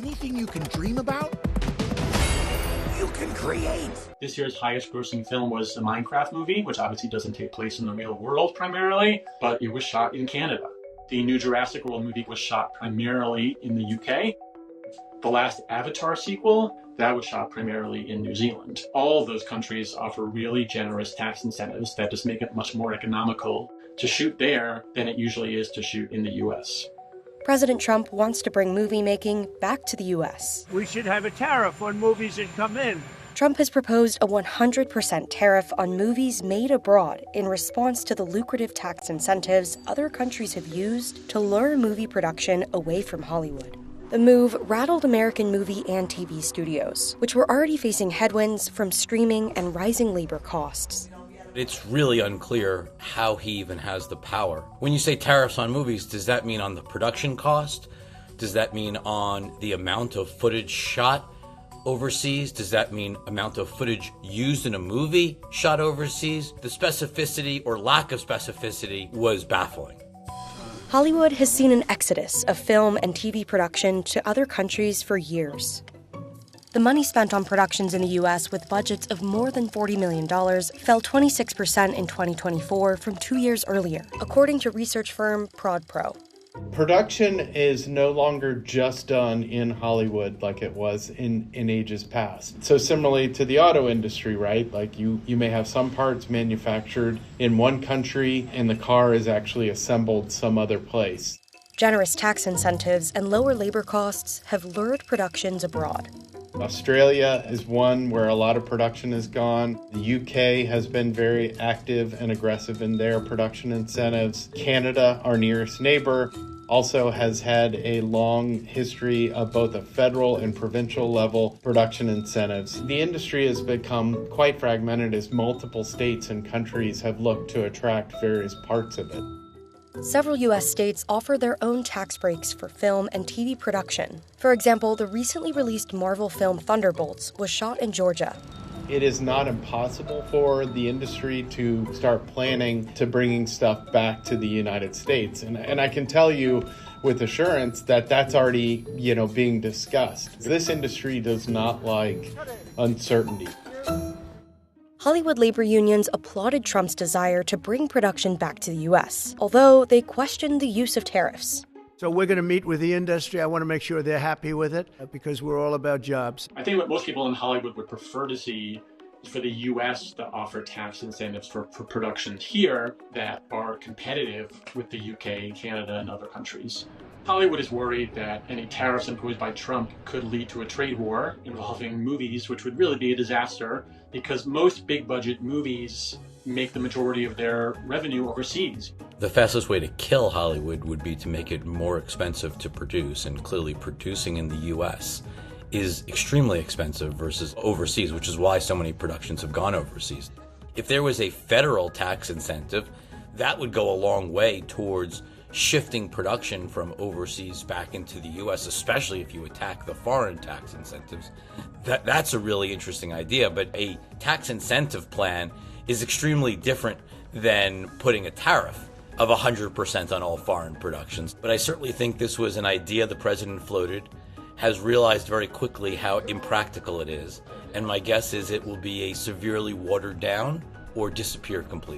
Anything you can dream about, you can create. This year's highest grossing film was the Minecraft movie, which obviously doesn't take place in the real world primarily, but it was shot in Canada. The new Jurassic World movie was shot primarily in the UK. The last Avatar sequel, that was shot primarily in New Zealand. All of those countries offer really generous tax incentives that just make it much more economical to shoot there than it usually is to shoot in the US. President Trump wants to bring movie making back to the U.S. We should have a tariff on movies that come in. Trump has proposed a 100% tariff on movies made abroad in response to the lucrative tax incentives other countries have used to lure movie production away from Hollywood. The move rattled American movie and TV studios, which were already facing headwinds from streaming and rising labor costs. It's really unclear how he even has the power. When you say tariffs on movies, does that mean on the production cost? Does that mean on the amount of footage shot overseas? Does that mean amount of footage used in a movie shot overseas? The specificity or lack of specificity was baffling. Hollywood has seen an exodus of film and TV production to other countries for years. The money spent on productions in the U.S. with budgets of more than $40 million fell 26% in 2024 from 2 years earlier, according to research firm ProdPro. Production is no longer just done in Hollywood like it was in ages past. So similarly to the auto industry, right? Like you may have some parts manufactured in one country and the car is actually assembled some other place. Generous tax incentives and lower labor costs have lured productions abroad. Australia is one where a lot of production has gone. The UK has been very active and aggressive in their production incentives. Canada, our nearest neighbor, also has had a long history of both a federal and provincial level production incentives. The industry has become quite fragmented as multiple states and countries have looked to attract various parts of it. Several U.S. states offer their own tax breaks for film and TV production. For example, the recently released Marvel film Thunderbolts was shot in Georgia. It is not impossible for the industry to start planning to bringing stuff back to the United States. And I can tell you with assurance that that's already, being discussed. This industry does not like uncertainty. Hollywood labor unions applauded Trump's desire to bring production back to the U.S., although they questioned the use of tariffs. So we're going to meet with the industry. I want to make sure they're happy with it because we're all about jobs. I think what most people in Hollywood would prefer to see is for the U.S. to offer tax incentives for productions here that are competitive with the UK, Canada, and other countries. Hollywood is worried that any tariffs imposed by Trump could lead to a trade war involving movies, which would really be a disaster because most big budget movies make the majority of their revenue overseas. The fastest way to kill Hollywood would be to make it more expensive to produce, and clearly producing in the U.S. is extremely expensive versus overseas, which is why so many productions have gone overseas. If there was a federal tax incentive, that would go a long way towards shifting production from overseas back into the U.S., especially if you attack the foreign tax incentives. That's a really interesting idea, but a tax incentive plan is extremely different than putting a tariff of 100% on all foreign productions. But I certainly think this was an idea the president floated, has realized very quickly how impractical it is, and my guess is it will be a severely watered down or disappear completely.